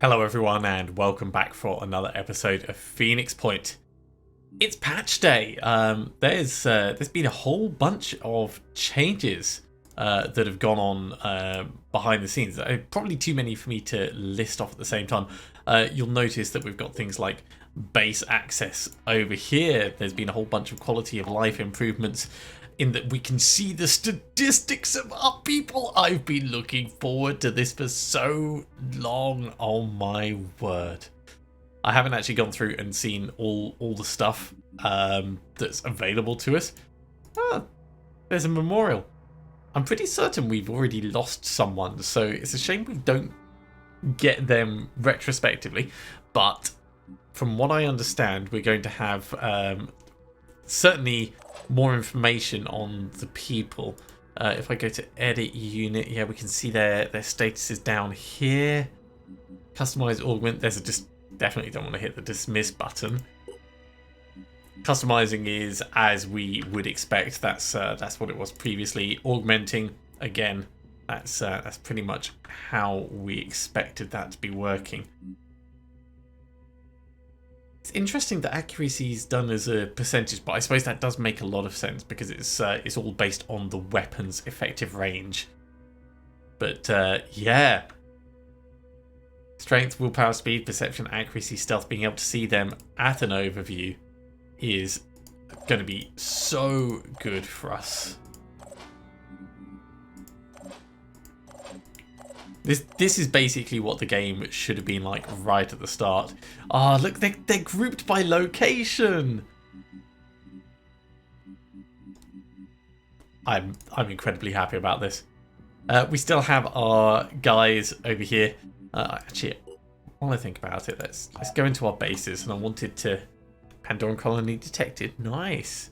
Hello everyone and welcome back for another episode of Phoenix Point. It's patch day. There's been a whole bunch of changes that have gone on behind the scenes. Probably too many for me to list off at the same time. You'll notice that we've got things like base access over here. There's been a whole bunch of quality of life improvements in that we can see the statistics of our people. I've been looking forward to this for so long. Oh my word. I haven't actually gone through and seen all the stuff that's available to us. Oh, there's a memorial. I'm pretty certain we've already lost someone, so it's a shame we don't get them retrospectively. But from what I understand, we're going to have certainly more information on the people. If I go to edit unit, yeah, we can see their statuses down here. Customize augment. There's a definitely don't want to hit the dismiss button. Customizing is as we would expect. That's what it was previously. Augmenting, again, that's pretty much how we expected that to be working. It's interesting that accuracy is done as a percentage, but I suppose that does make a lot of sense because it's all based on the weapon's effective range. But yeah, strength, willpower, speed, perception, accuracy, stealth, being able to see them at an overview is going to be so good for us. This is basically what the game should have been like right at the start. Ah, look, they're grouped by location. I'm incredibly happy about this. We still have our guys over here. Actually, while I think about it, let's go into our bases. And I wanted to Pandoran colony detected. Nice.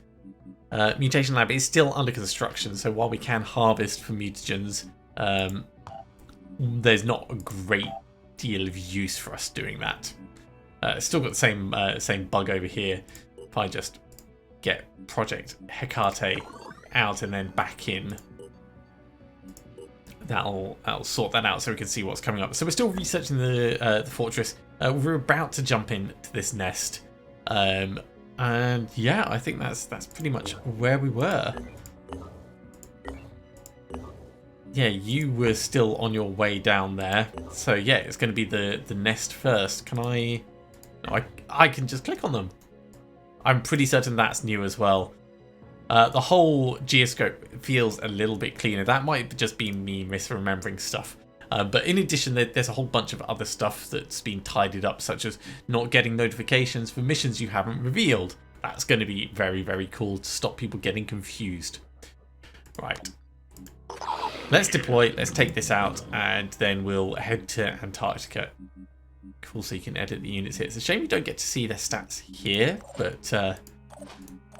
Mutation lab is still under construction, so while we can harvest for mutagens, there's not a great deal of use for us doing that. Still got the same bug over here. If I just get Project Hecate out and then back in, that'll sort that out so we can see what's coming up. So we're still researching the fortress. We're about to jump into this nest, and yeah, I think that's pretty much where we were. Yeah, you were still on your way down there. So yeah, it's going to be the nest first. Can I... No, I can just click on them. I'm pretty certain that's new as well. The whole geoscope feels a little bit cleaner. That might just be me misremembering stuff. But in addition, there's a whole bunch of other stuff that's been tidied up, such as not getting notifications for missions you haven't revealed. That's going to be very, very cool to stop people getting confused. Right. Let's deploy, let's take this out, and then we'll head to Antarctica. Cool, so you can edit the units here. It's a shame you don't get to see their stats here, but,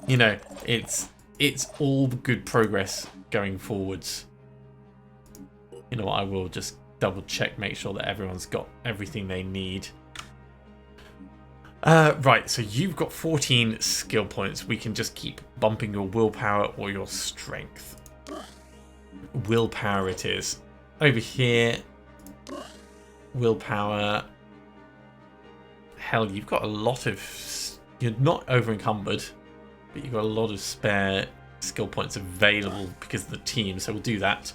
you know, it's all good progress going forwards. You know what, I will just double check, make sure that everyone's got everything they need. Right, so you've got 14 skill points. We can just keep bumping your willpower or your strength. Willpower it is. Over here, willpower. Hell, you've got a lot of... You're not over encumbered, but you've got a lot of spare skill points available because of the team, so we'll do that.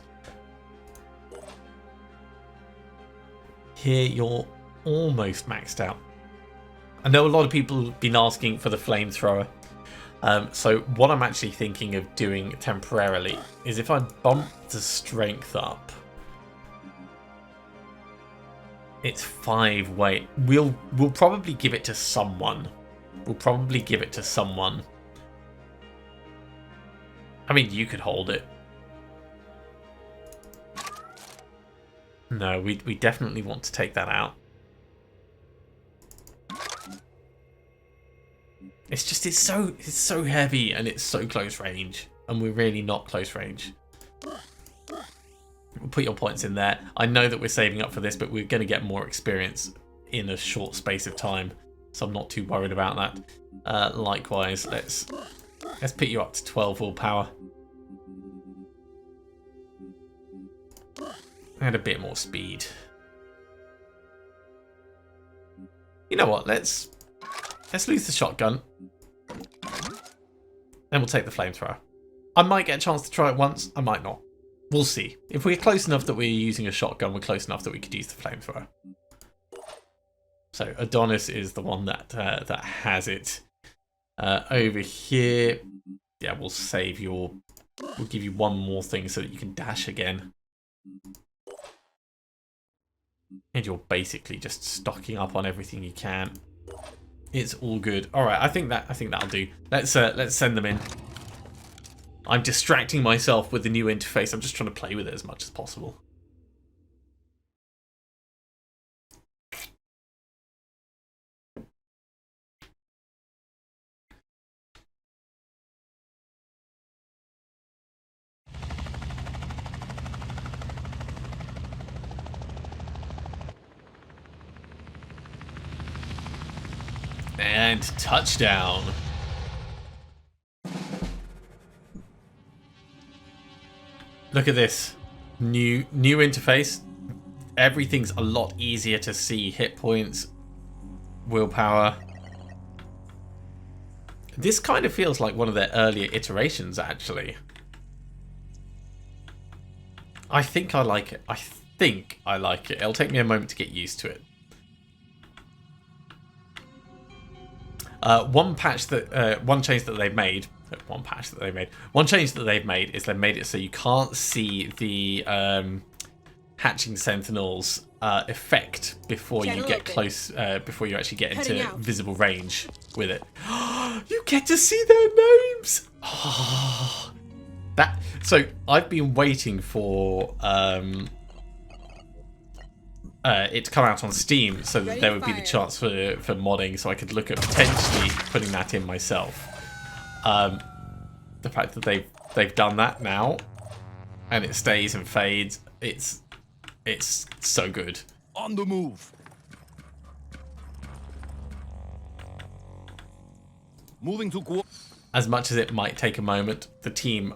Here, you're almost maxed out. I know a lot of people have been asking for the flamethrower. So what I'm actually thinking of doing temporarily is if I bump the strength up, it's 5 weight. We'll probably give it to someone. I mean, you could hold it. No, we definitely want to take that out. It's just it's so heavy and it's so close range, and we're really not close range. We'll put your points in there. I know that we're saving up for this, but we're going to get more experience in a short space of time, so I'm not too worried about that. Likewise, let's put you up to 12 willpower. And a bit more speed. You know what? Let's lose the shotgun. Then we'll take the flamethrower. I might get a chance to try it once. I might not. We'll see. If we're close enough that we're using a shotgun, we're close enough that we could use the flamethrower. So Adonis is the one that has it. Over here, yeah, we'll save your. We'll give you one more thing so that you can dash again. And you're basically just stocking up on everything you can. It's all good. All right, I think that'll do. Let's send them in. I'm distracting myself with the new interface. I'm just trying to play with it as much as possible. And touchdown. Look at this. New interface. Everything's a lot easier to see. Hit points, willpower. This kind of feels like one of their earlier iterations, actually. I think I like it. I think I like it. It'll take me a moment to get used to it. One change that they've made is they've made it so you can't see the hatching sentinels effect before you get close, before you actually get into visible range with it. You get to see their names. Oh, so I've been waiting for it to come out on Steam so that there would be the chance for modding, so I could look at potentially putting that in myself. The fact that they've done that now, and it stays and fades, it's so good. On the move. Moving to. As much as it might take a moment, the team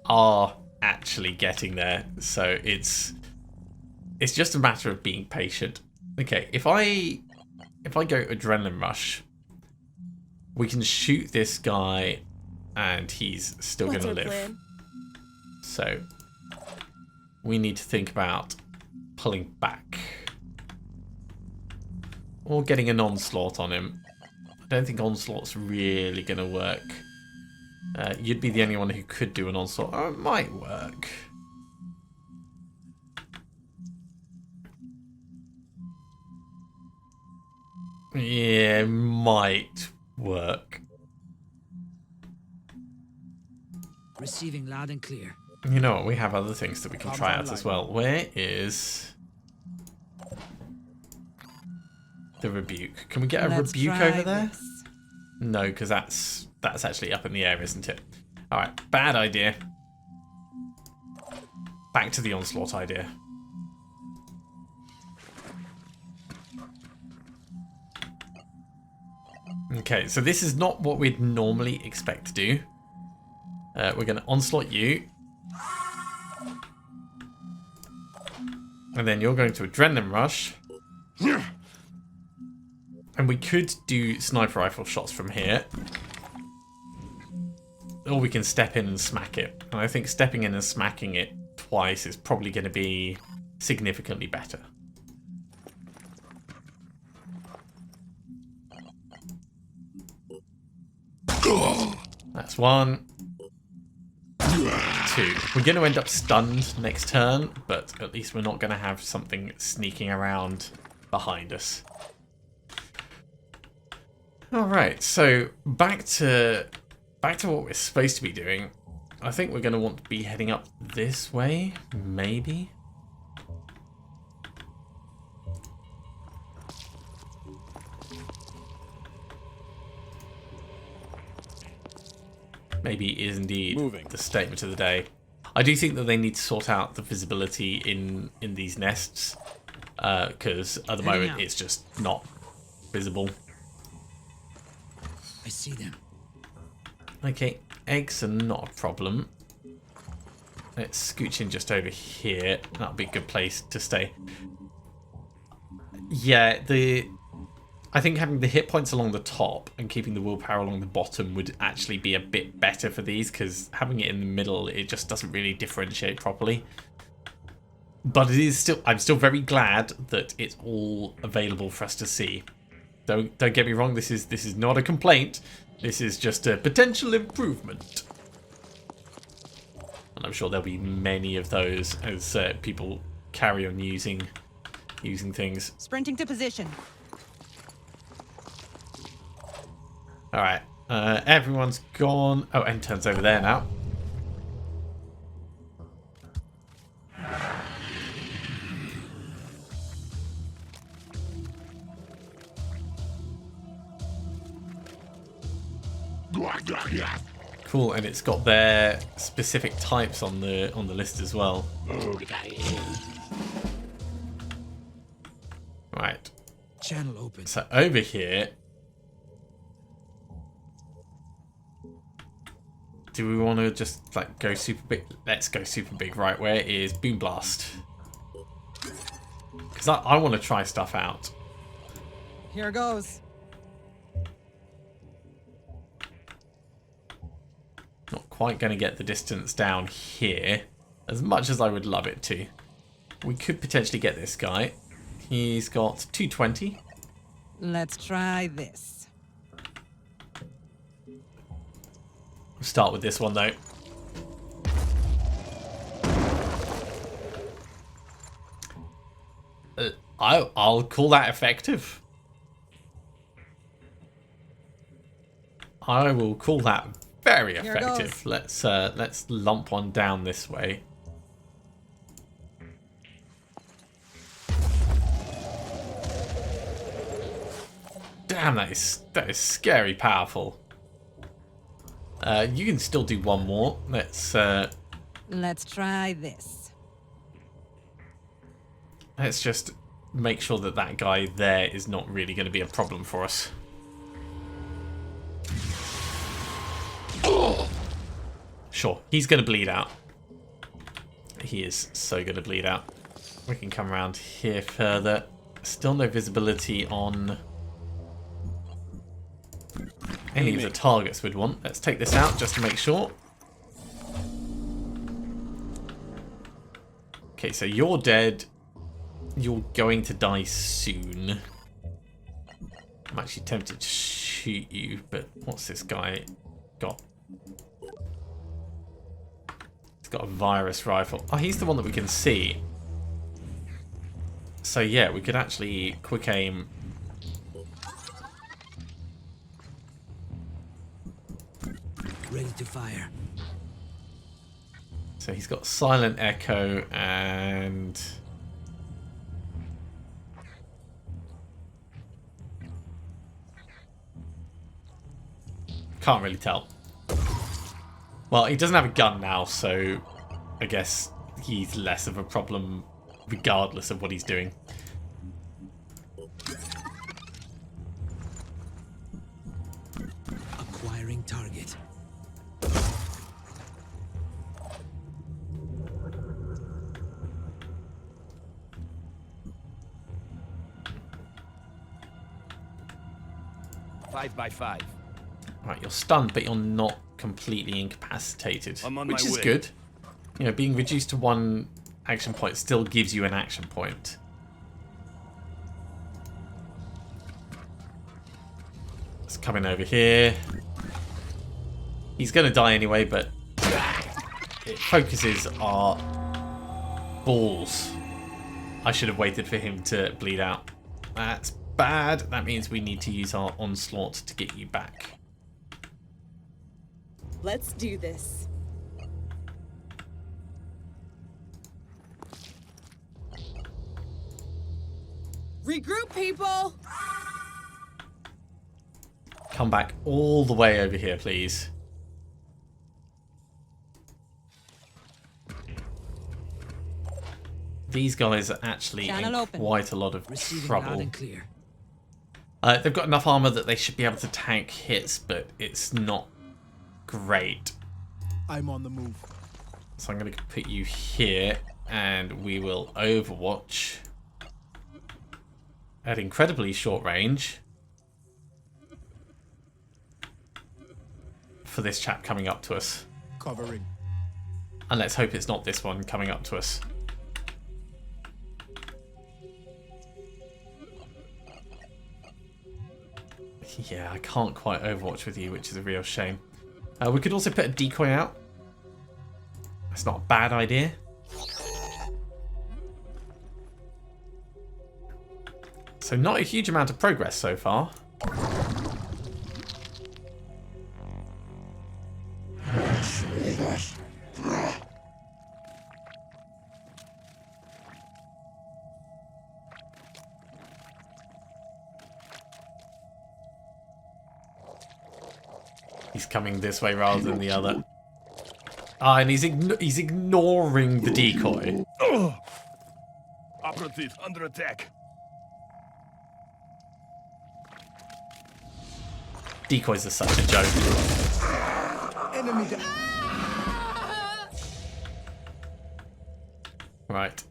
are actually getting there, so it's just a matter of being patient. Okay, if I go adrenaline rush, we can shoot this guy and he's still going to live. Plan? So we need to think about pulling back or getting an onslaught on him. I don't think onslaught's really going to work. You'd be the only one who could do an onslaught. Oh, it might work. Yeah, it might work. Receiving loud and clear. You know what? We have other things that we can try out as well. Where is the rebuke? Can we get a rebuke over there? No, because that's actually up in the air, isn't it? All right, bad idea. Back to the onslaught idea. Okay, so this is not what we'd normally expect to do. We're going to onslaught you. And then you're going to adrenaline rush. And we could do sniper rifle shots from here. Or we can step in and smack it. And I think stepping in and smacking it twice is probably going to be significantly better. That's one. Two. We're going to end up stunned next turn, but at least we're not going to have something sneaking around behind us. Alright, so back to what we're supposed to be doing. I think we're going to want to be heading up this way, maybe. Maybe is indeed the statement of the day. I do think that they need to sort out the visibility in these nests, because at the moment it's just not visible. I see them. Okay, eggs are not a problem. Let's scooch in just over here. That'll be a good place to stay. Yeah, I think having the hit points along the top and keeping the willpower along the bottom would actually be a bit better for these, because having it in the middle, it just doesn't really differentiate properly. But it is still, I'm still very glad that it's all available for us to see. Don't get me wrong, this is not a complaint. This is just a potential improvement. And I'm sure there'll be many of those as people carry on using things. Sprinting to position. Alright, everyone's gone. Oh, N-turn's over there now. Cool, and it's got their specific types on the list as well. Right. Channel open. So over here, do we want to just like go super big? Let's go super big. Right, where is Boom Blast? Because I want to try stuff out. Here goes. Not quite going to get the distance down here as much as I would love it to. We could potentially get this guy. He's got 220. Let's try this. We'll start with this one though. I'll call that effective. I will call that very effective. Let's lump one down this way. Damn, that is scary powerful. You can still do one more. Let's try this. Let's just make sure that that guy there is not really going to be a problem for us. Sure, he's going to bleed out. He is so going to bleed out. We can come around here further. Still no visibility on any of the targets we'd want. Let's take this out just to make sure. Okay, so you're dead. You're going to die soon. I'm actually tempted to shoot you, but what's this guy got? He's got a virus rifle. Oh, he's the one that we can see. So yeah, we could actually quick aim. Ready to fire. So he's got silent echo and can't really tell. Well, he doesn't have a gun now, so I guess he's less of a problem regardless of what he's doing. Acquiring target. Five by five. Right, you're stunned, but you're not completely incapacitated, I'm on which my is way. good. You know, being reduced to one action point still gives you an action point. Let's come in over here. He's going to die anyway, but it focuses our balls. I should have waited for him to bleed out. That's bad. That means we need to use our onslaught to get you back. Let's do this. Regroup, people! Come back all the way over here, please. These guys are actually Channel in open. quite a lot of Receiving loud trouble. and clear. They've got enough armor that they should be able to tank hits, but it's not great. I'm on the move. So I'm going to put you here, and we will overwatch at incredibly short range. for this chap coming up to us. Covering. And let's hope it's not this one coming up to us. Yeah, I can't quite Overwatch with you, which is a real shame. We could also put a decoy out. That's not a bad idea. So not a huge amount of progress so far. He's coming this way rather than the other. Ah, and he's ignoring the decoy. Operative under attack. Decoys are such a joke. Enemy Right.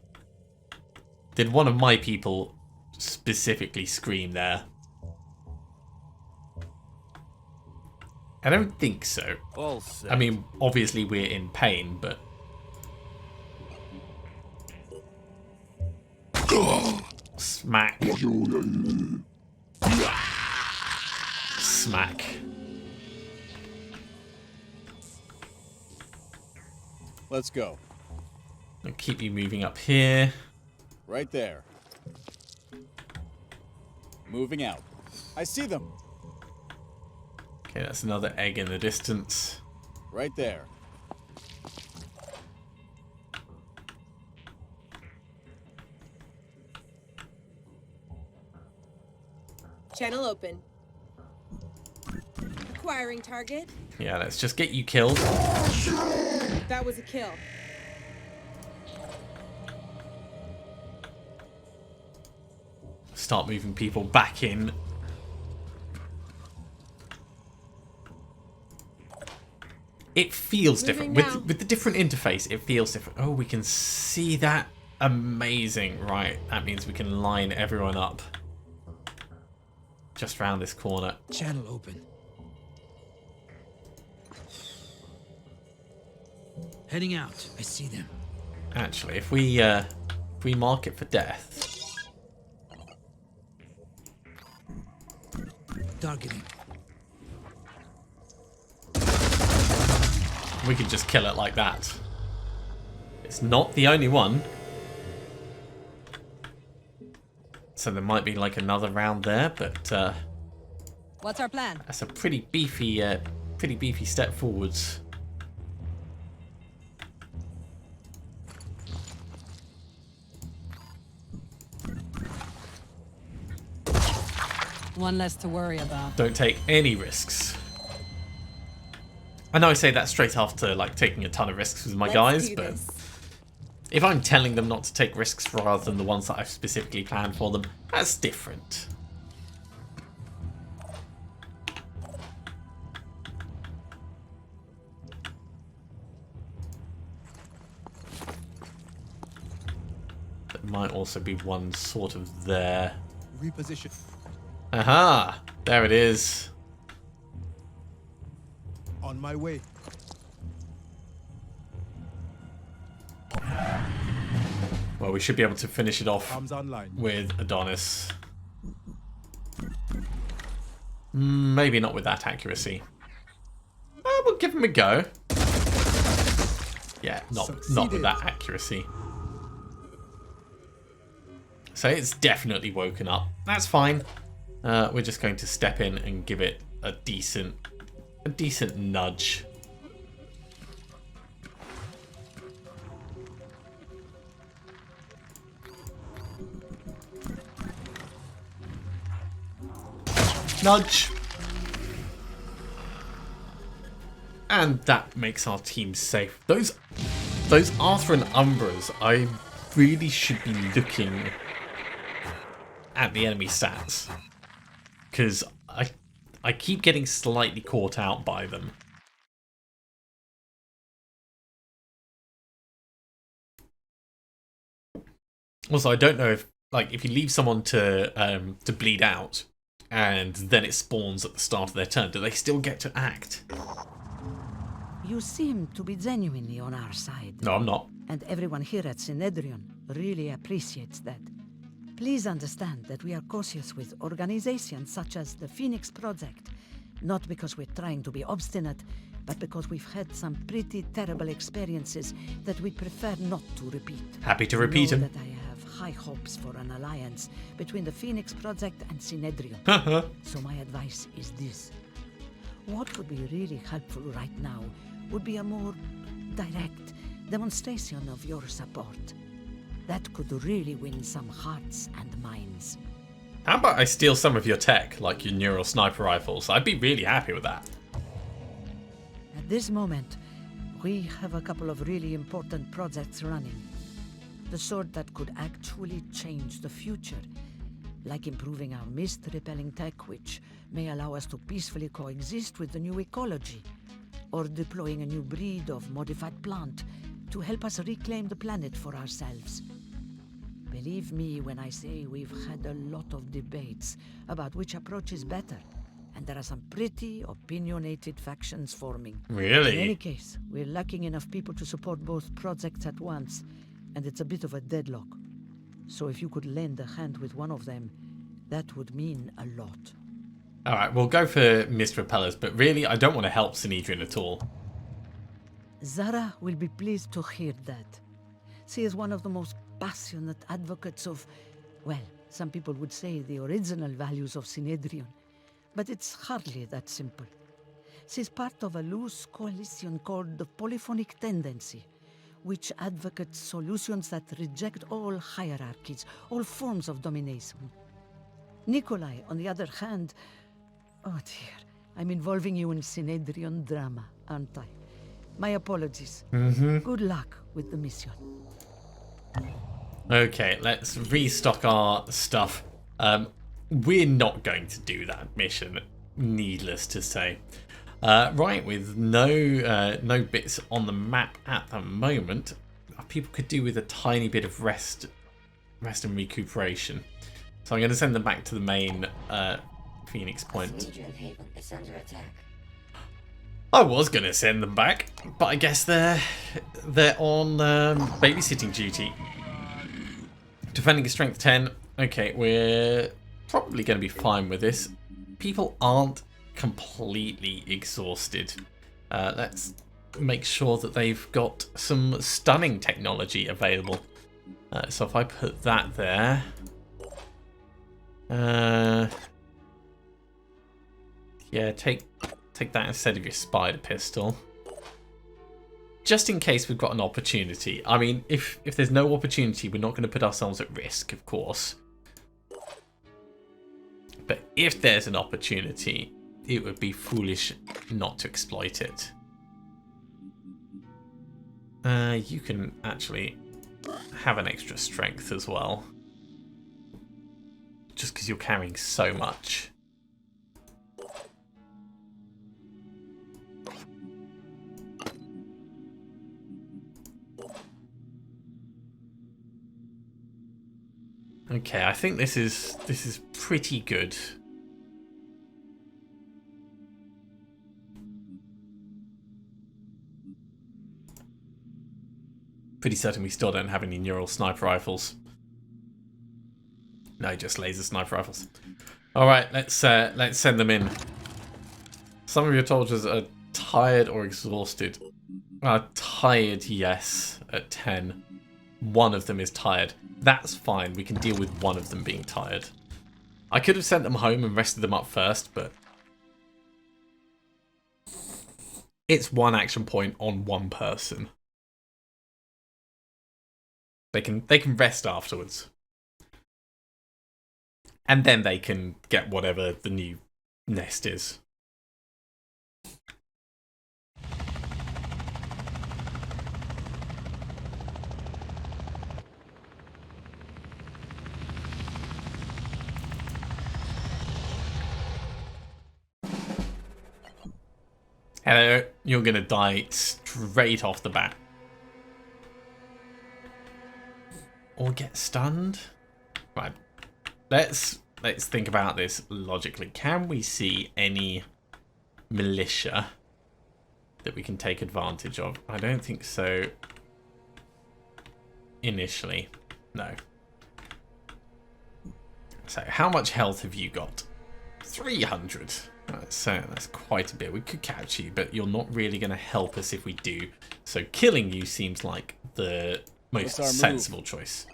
Did one of my people specifically scream there? I don't think so. All set. I mean, obviously we're in pain, but... Smack. Smack. Let's go. I'll keep you moving up here. Right there. Moving out. I see them. Okay, that's another egg in the distance. Right there. Channel open. Acquiring target. Yeah, let's just get you killed. That was a kill. Start moving people back in. It feels different. Moving With the different interface, it feels different. Oh, we can see that. Amazing. Right, that means we can line everyone up. Just round this corner. Channel open. Heading out. I see them. Actually, if we mark it for death, Targeting. we can just kill it like that. It's not the only one. So there might be like another round there, but What's our plan? that's a pretty beefy step forwards. One less to worry about. Don't take any risks. I know I say that straight after like taking a ton of risks with my Let's guys, do but this. if I'm telling them not to take risks rather than the ones that I've specifically planned for them, that's different. There might also be one sort of there. Reposition. Aha! There it is. On my way. Well, we should be able to finish it off Arms online. with Adonis. Maybe not with that accuracy. We'll give him a go. Yeah, not with Succeeded. that accuracy. So it's definitely woken up. That's fine. We're just going to step in and give it a decent nudge. Nudge. And that makes our team safe. Those Arthur and Umbras, I really should be looking at the enemy stats. Because I keep getting slightly caught out by them. Also, I don't know if you leave someone to bleed out, and then it spawns at the start of their turn, do they still get to act? You seem to be genuinely on our side. No, I'm not. And everyone here at Synedrion really appreciates that. Please understand that we are cautious with organizations such as the Phoenix Project, not because we're trying to be obstinate, but because we've had some pretty terrible experiences that we prefer not to repeat. Happy to repeat Know them. that I have high hopes for an alliance between the Phoenix Project and Synedrion. So my advice is this. What would be really helpful right now would be a more direct demonstration of your support. That could really win some hearts and minds. How about I steal some of your tech, like your neural sniper rifles? I'd be really happy with that. At this moment, we have a couple of really important projects running. The sort that could actually change the future. Like improving our mist-repelling tech, which may allow us to peacefully coexist with the new ecology. Or deploying a new breed of modified plant to help us reclaim the planet for ourselves. Believe me when I say we've had a lot of debates about which approach is better, and there are some pretty opinionated factions forming. Really? In any case, we're lacking enough people to support both projects at once, and it's a bit of a deadlock. So if you could lend a hand with one of them, that would mean a lot. Alright, we'll go for mist repellers, but really, I don't want to help Synedrion at all. Zara will be pleased to hear that. She is one of the most passionate advocates of, well, some people would say the original values of Synedrion, but it's hardly that simple. She's part of a loose coalition called the Polyphonic Tendency, which advocates solutions that reject all hierarchies, all forms of domination. Nikolai, on the other hand, oh dear, I'm involving you in Synedrion drama, aren't I? My apologies. Good luck with the mission. Okay, let's restock our stuff. We're not going to do that mission, needless to say. Right, with no bits on the map at the moment, people could do with a tiny bit of rest and recuperation. So I'm going to send them back to the main Phoenix Point. Synedrion Haven is under attack. I was going to send them back, but I guess they're on babysitting duty. Defending a strength 10. Okay, we're probably going to be fine with this. People aren't completely exhausted. Let's make sure that they've got some stunning technology available. So if I put that there... yeah, take that instead of your spider pistol. Just in case we've got an opportunity. I mean, if there's no opportunity, we're not going to put ourselves at risk, of course. But if there's an opportunity, it would be foolish not to exploit it. You can actually have an extra strength as well. Just because you're carrying so much. Okay, I think this is pretty good. Pretty certain we still don't have any neural sniper rifles. No, just laser sniper rifles. All right, let's send them in. Some of your soldiers are tired or exhausted. Tired, yes, at 10. One of them is tired. That's fine. We can deal with one of them being tired. I could have sent them home and rested them up first, but it's one action point on one person. They can rest afterwards. And then they can get whatever the new nest is. Hello, you're gonna die straight off the bat. Or get stunned? Right. Let's think about this logically. Can we see any militia that we can take advantage of? I don't think so. Initially, no. So, how much health have you got? 300. So that's quite a bit. We could catch you, but you're not really going to help us if we do. So killing you seems like the most sensible choice.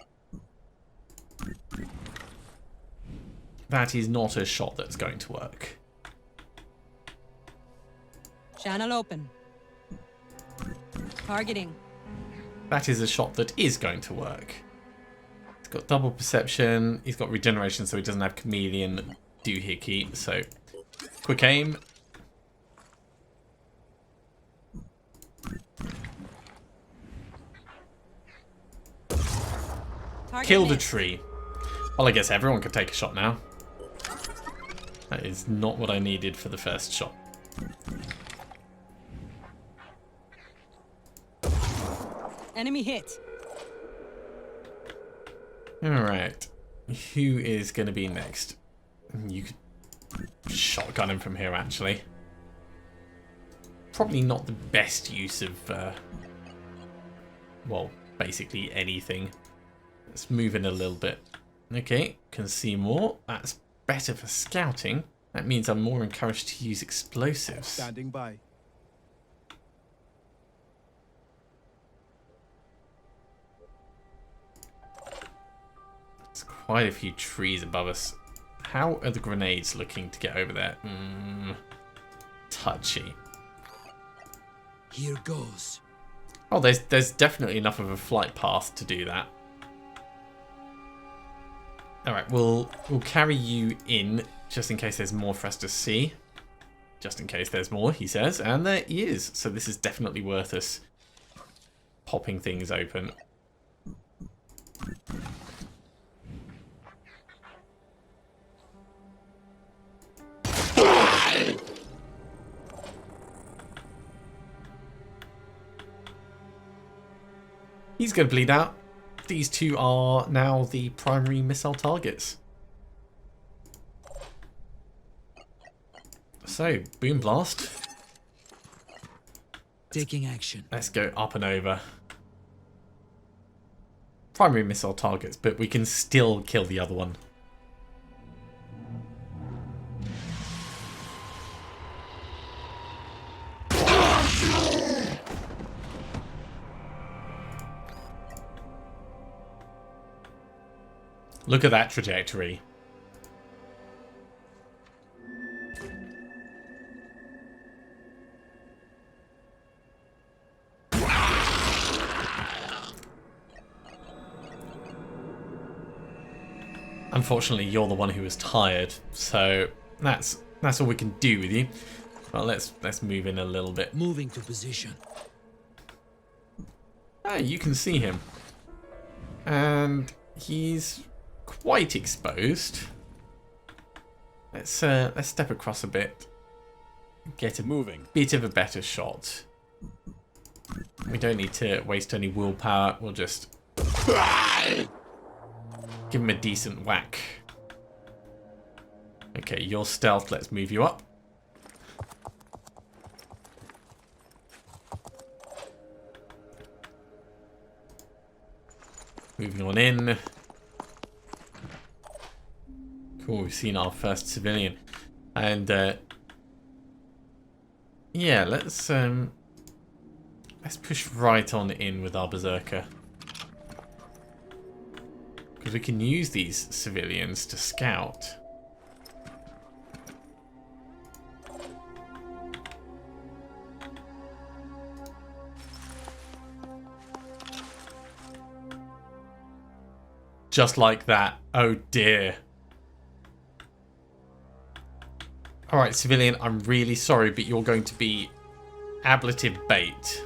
That is not a shot that's going to work. Channel open. Targeting. That is a shot that is going to work. He's got double perception. He's got regeneration, so he doesn't have chameleon doohickey. So quick aim. Target Killed a missed. tree. Well, I guess everyone could take a shot now. That is not what I needed for the first shot. Enemy hit. Alright. Who is going to be next? You could shotgun him from here, actually. Probably not the best use of, well, basically anything. Let's move in a little bit. Okay, can see more. That's better for scouting. That means I'm more encouraged to use explosives. Standing by. There's quite a few trees above us. How are the grenades looking to get over there? Touchy. Here goes. Oh, there's definitely enough of a flight path to do that. Alright, we'll carry you in, just in case there's more for us to see. Just in case there's more, he says. And there is. So this is definitely worth us popping things open. He's going to bleed out. These two are now the primary missile targets. So, boom blast. Taking action. Let's go up and over. Primary missile targets, but we can still kill the other one. Look at that trajectory. Unfortunately, you're the one who was tired, so that's all we can do with you. Well, let's move in a little bit. Moving to position. Ah, you can see him, and he's quite exposed. Let's step across a bit, get a bit of a better shot. We don't need to waste any willpower. We'll just give him a decent whack. Okay, you're stealth. Let's move you up. Moving on in. Cool, we've seen our first civilian. And yeah, let's push right on in with our berserker. Because we can use these civilians to scout. Just like that. Oh dear. Alright, civilian, I'm really sorry, but you're going to be ablative bait.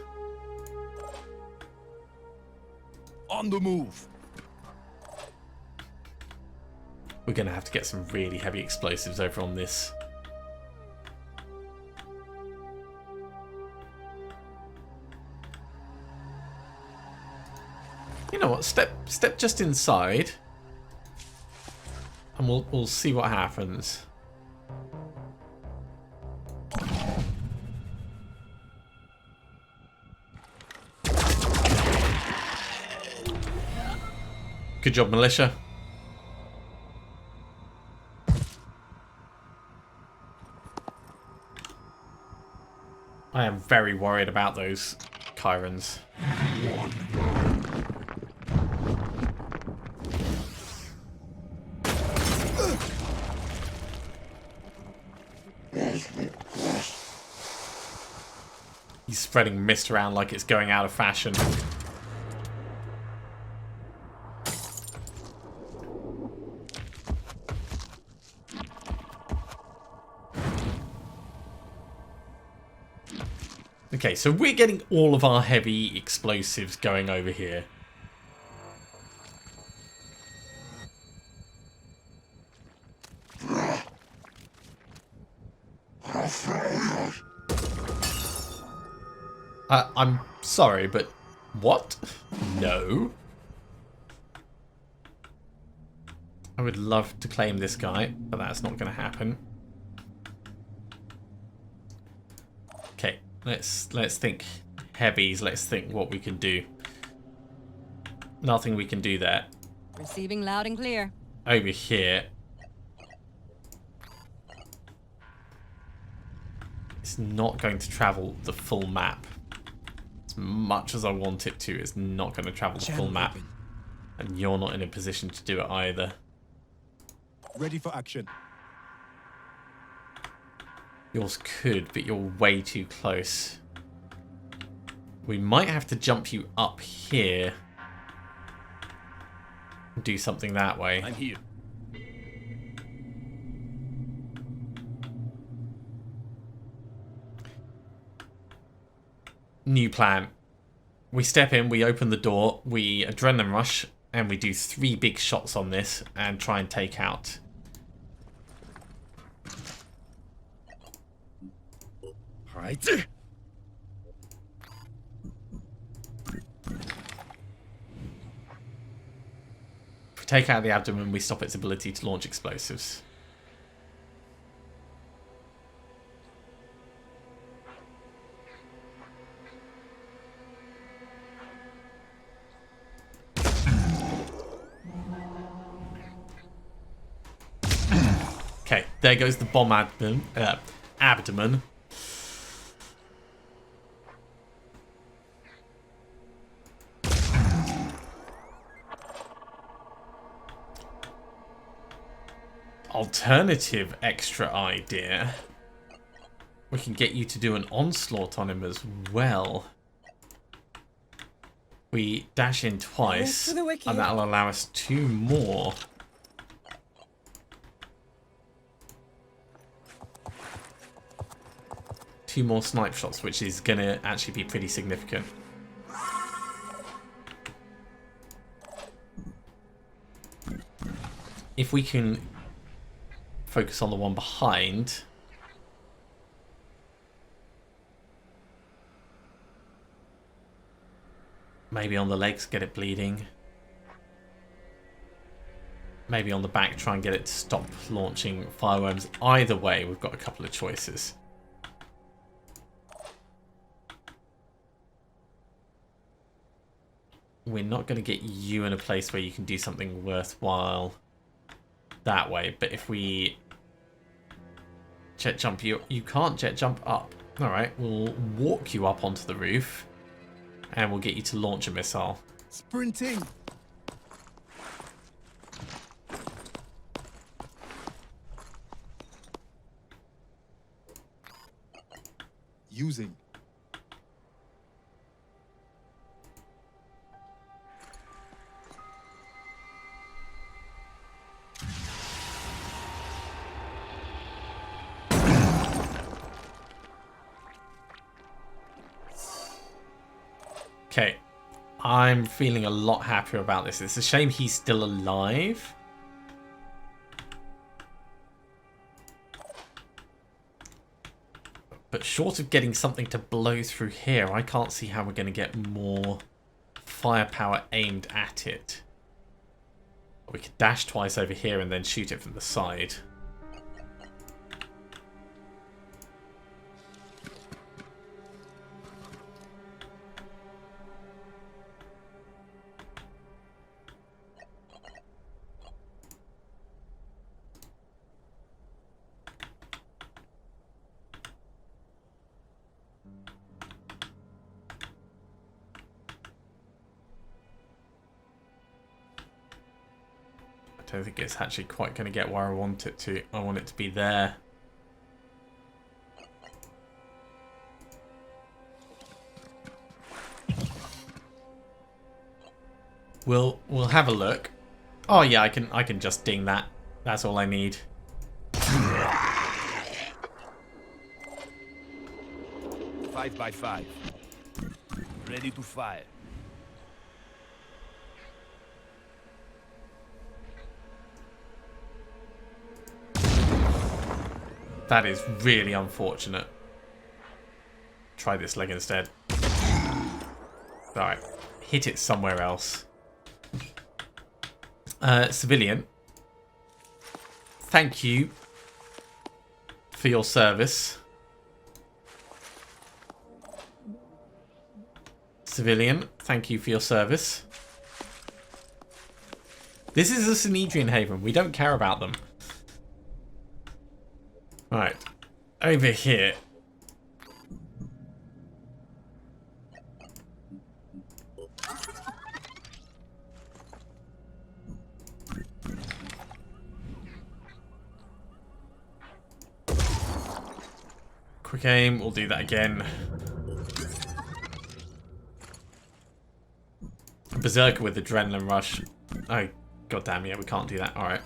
On the move. We're going to have to get some really heavy explosives over on this. You know what? Step just inside, and we'll see what happens. Good job, militia. I am very worried about those Chirons. He's spreading mist around like it's going out of fashion. Okay, so we're getting all of our heavy explosives going over here. I'm sorry, but what? No. I would love to claim this guy, but that's not going to happen. Okay, let's think heavies. Let's think what we can do. Nothing we can do there. Receiving loud and clear. Over here. It's not going to travel the full map. As much as I want it to, it's not going to travel the full map. And you're not in a position to do it either. Ready for action. Yours could, but you're way too close. We might have to jump you up here. Do something that way. I'm here. New plan. We step in, we open the door, we adrenaline rush, and we do 3 big shots on this and try and take out. Right. If we take out the abdomen, we stop its ability to launch explosives. Okay, there goes the bomb abdomen. Alternative extra idea. We can get you to do an onslaught on him as well. We dash in twice, for the wiki. and that'll allow us 2 more. Two more snipe shots, which is going to actually be pretty significant. If we can focus on the one behind. Maybe on the legs, get it bleeding. Maybe on the back, try and get it to stop launching fireworms. Either way, we've got a couple of choices. We're not going to get you in a place where you can do something worthwhile that way, but if we jet jump you, you can't jet jump up. Alright, we'll walk you up onto the roof and we'll get you to launch a missile. Sprinting. Using. Okay, I'm feeling a lot happier about this. It's a shame he's still alive. But short of getting something to blow through here, I can't see how we're going to get more firepower aimed at it. We could dash twice over here and then shoot it from the side. don't think it's actually quite going to get where I want it to. I want it to be there. We'll have a look. Oh yeah, I can just ding that. That's all I need. 5 by 5. Ready to fire. That is really unfortunate. Try this leg instead. Alright. Hit it somewhere else. Civilian. Thank you for your service. Civilian, thank you for your service. This is a Synedrian haven. We don't care about them. Right. Over here. Quick aim. We'll do that again. Berserker with Adrenaline Rush. Oh, goddamn, yeah, we can't do that. Alright.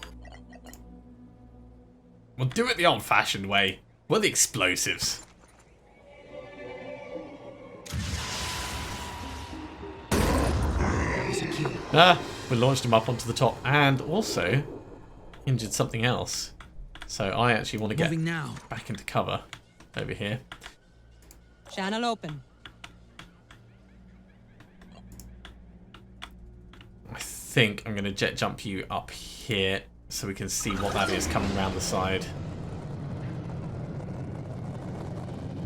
We'll do it the old-fashioned way. We're the explosives. Ah, we launched him up onto the top and also injured something else. So I actually want to get now. back into cover over here. Channel open. I think I'm going to jet jump you up here so we can see what that is coming around the side.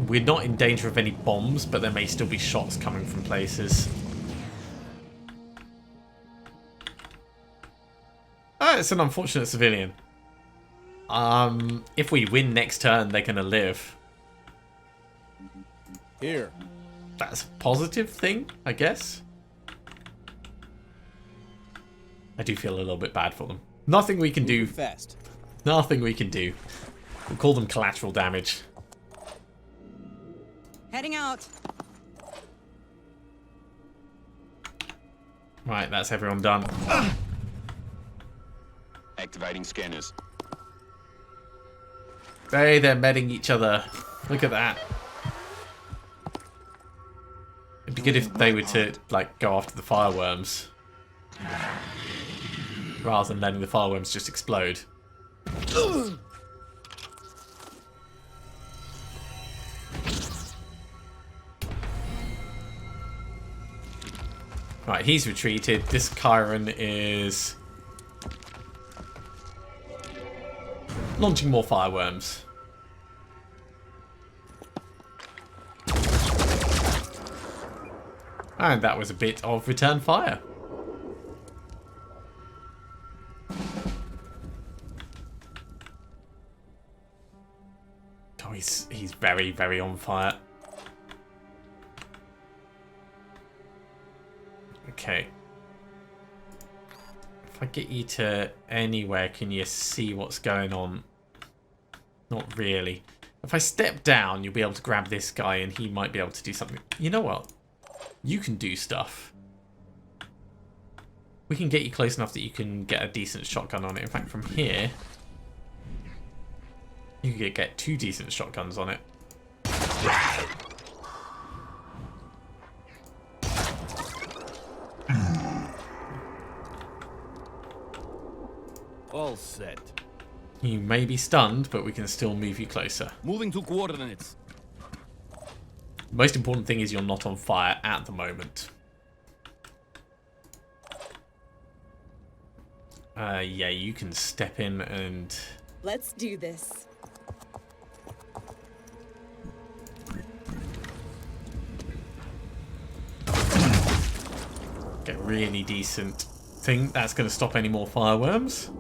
We're not in danger of any bombs, but there may still be shots coming from places. Oh, it's an unfortunate civilian. If we win next turn, they're going to live. Here. That's a positive thing, I guess. I do feel a little bit bad for them. Nothing we can do. Fast. Nothing we can do. We'll call them collateral damage. Heading out. Right, that's everyone done. Activating scanners. Hey, they're medding each other. Look at that. It'd be good if they were to, like, go after the fireworms. Rather than letting the fireworms just explode. Right, he's retreated. This Chiron is launching more fireworms. And that was a bit of return fire. Oh, he's very, very on fire. Okay. If I get you to anywhere, can you see what's going on? Not really. If I step down, you'll be able to grab this guy and he might be able to do something. You know what? You can do stuff. We can get you close enough that you can get a decent shotgun on it. In fact, from here, you can get 2 decent shotguns on it. All set. You may be stunned, but we can still move you closer. Moving to coordinates. Most important thing is you're not on fire at the moment. Yeah, you can step in and... Let's do this. get really decent thing. That's going to stop any more fireworms.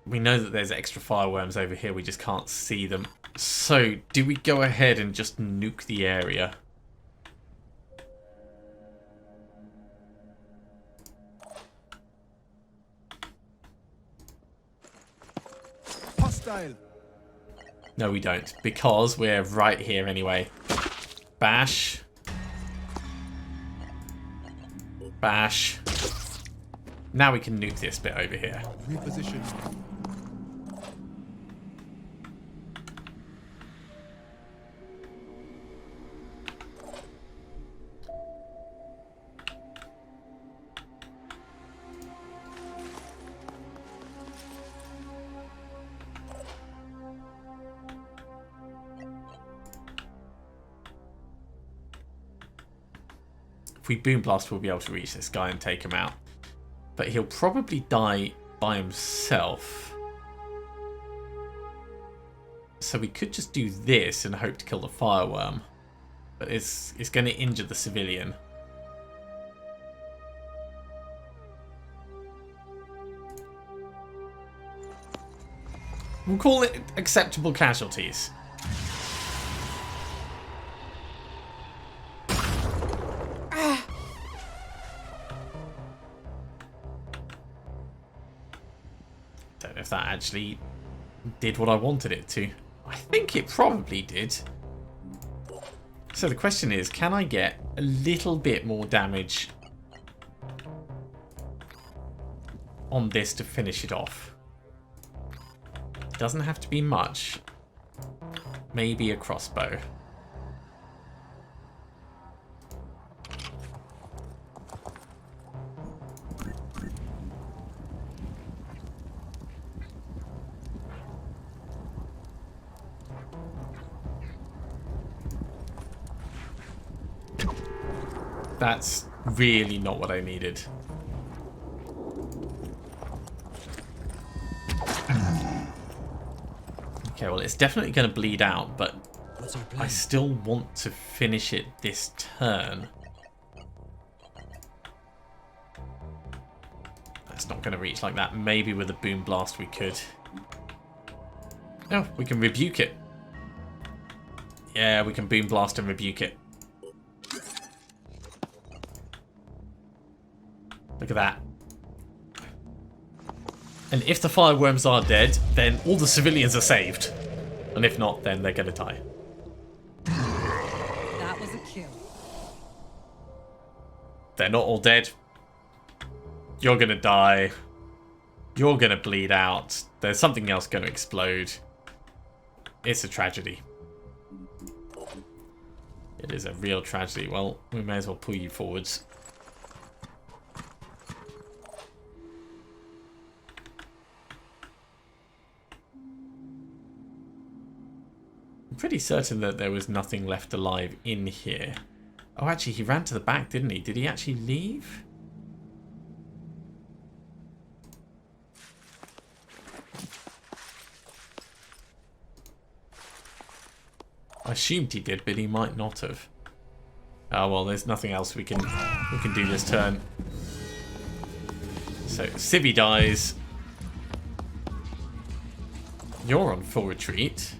We know that there's extra fireworms over here, we just can't see them. So, do we go ahead and just nuke the area? Hostile. No, we don't, because we're right here anyway. Bash. Bash. Now we can nuke this bit over here. Reposition. If we boom blast, we'll be able to reach this guy and take him out. But he'll probably die by himself. So we could just do this and hope to kill the fireworm. But it's going to injure the civilian. We'll call it acceptable casualties. Don't know if that actually did what I wanted it to. I think it probably did. So the question is, can I get a little bit more damage on this to finish it off? It doesn't have to be much. Maybe a crossbow. That's really not what I needed. Okay, well, it's definitely going to bleed out, but What's our I plan? still want to finish it this turn. That's not going to reach like that. Maybe with a boom blast we could. Oh, we can rebuke it. Yeah, we can boom blast and rebuke it. Look at that. And if the fireworms are dead, then all the civilians are saved. And if not, then they're going to die. That was a kill. They're not all dead. You're going to die. You're going to bleed out. There's something else going to explode. It's a tragedy. It is a real tragedy. Well, we may as well pull you forwards. I'm pretty certain that there was nothing left alive in here. Oh, actually, he ran to the back, didn't he? Did he actually leave? I assumed he did, but he might not have. Oh, well, there's nothing else we can do this turn. So, Civvy dies. You're on full retreat.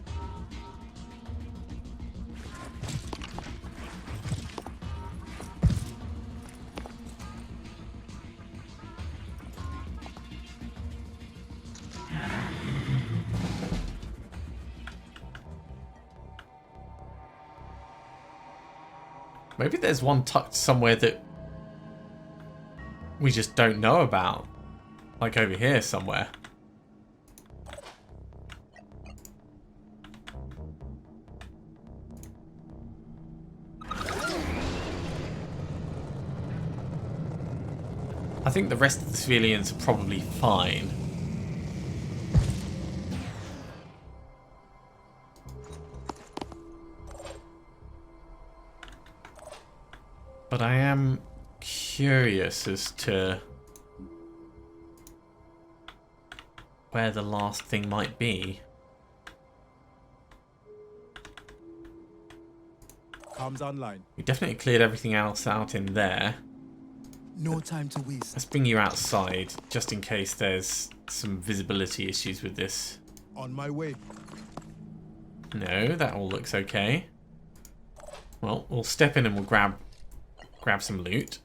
Maybe there's one tucked somewhere that we just don't know about. Like over here somewhere. I think the rest of the civilians are probably fine. But I am curious as to where the last thing might be. Comms online. We definitely cleared everything else out in there. No time to waste. Let's bring you outside, just in case there's some visibility issues with this. On my way. No, that all looks okay. Well, we'll step in and we'll grab some loot.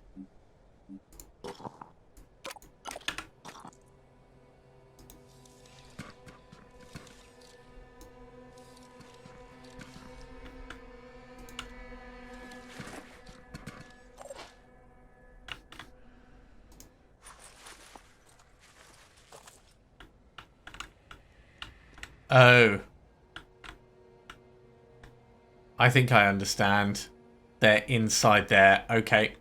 Oh. I think I understand. They're inside there. Okay.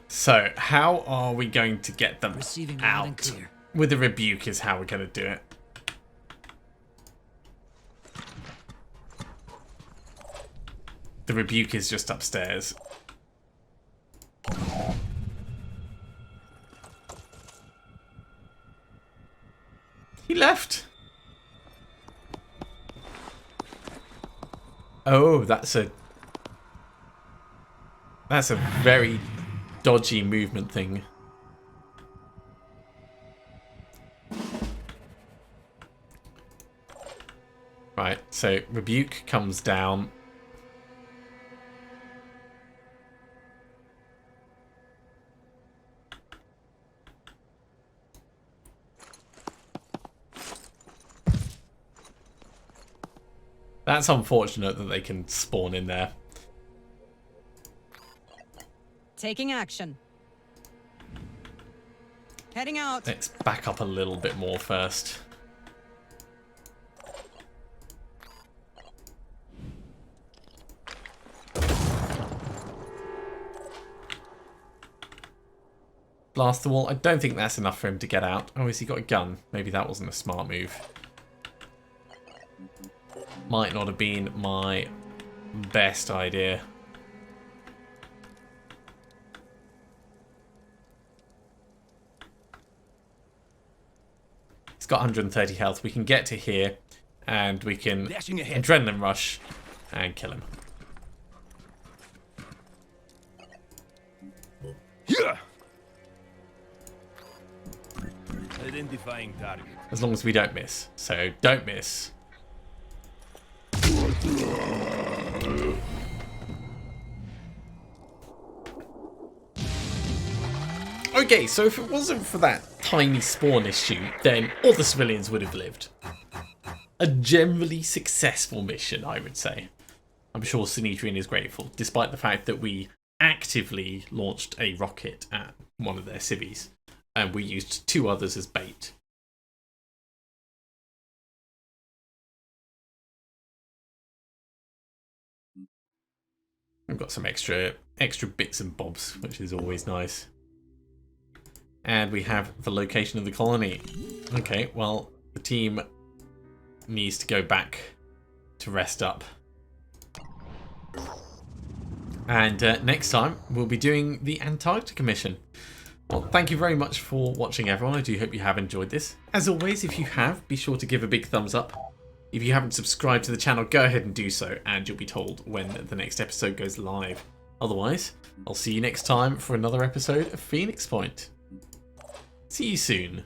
So, how are we going to get them Receiving loud and out? clear. With a rebuke is how we're going to do it. The rebuke is just upstairs. He left. Oh, that's a very dodgy movement thing. Right, so rebuke comes down. That's unfortunate that they can spawn in there. Taking action. Heading out. Let's back up a little bit more first. Blast the wall. I don't think that's enough for him to get out. Oh, has he got a gun? Maybe that wasn't a smart move. Might not have been my best idea. He's got 130 health. We can get to here and we can adrenaline rush and kill him. Yeah. Identifying target. As long as we don't miss. So don't miss. Okay, so if it wasn't for that tiny spawn issue, then all the civilians would have lived. A generally successful mission, I would say. I'm sure Sinedrian is grateful, despite the fact that we actively launched a rocket at one of their civvies, and we used 2 others as bait. We've got some extra bits and bobs, which is always nice. And we have the location of the colony. Okay, well, the team needs to go back to rest up. And next time, we'll be doing the Antarctica mission. Well, thank you very much for watching, everyone. I do hope you have enjoyed this. As always, if you have, be sure to give a big thumbs up. If you haven't subscribed to the channel, go ahead and do so, and you'll be told when the next episode goes live. Otherwise, I'll see you next time for another episode of Phoenix Point. See you soon.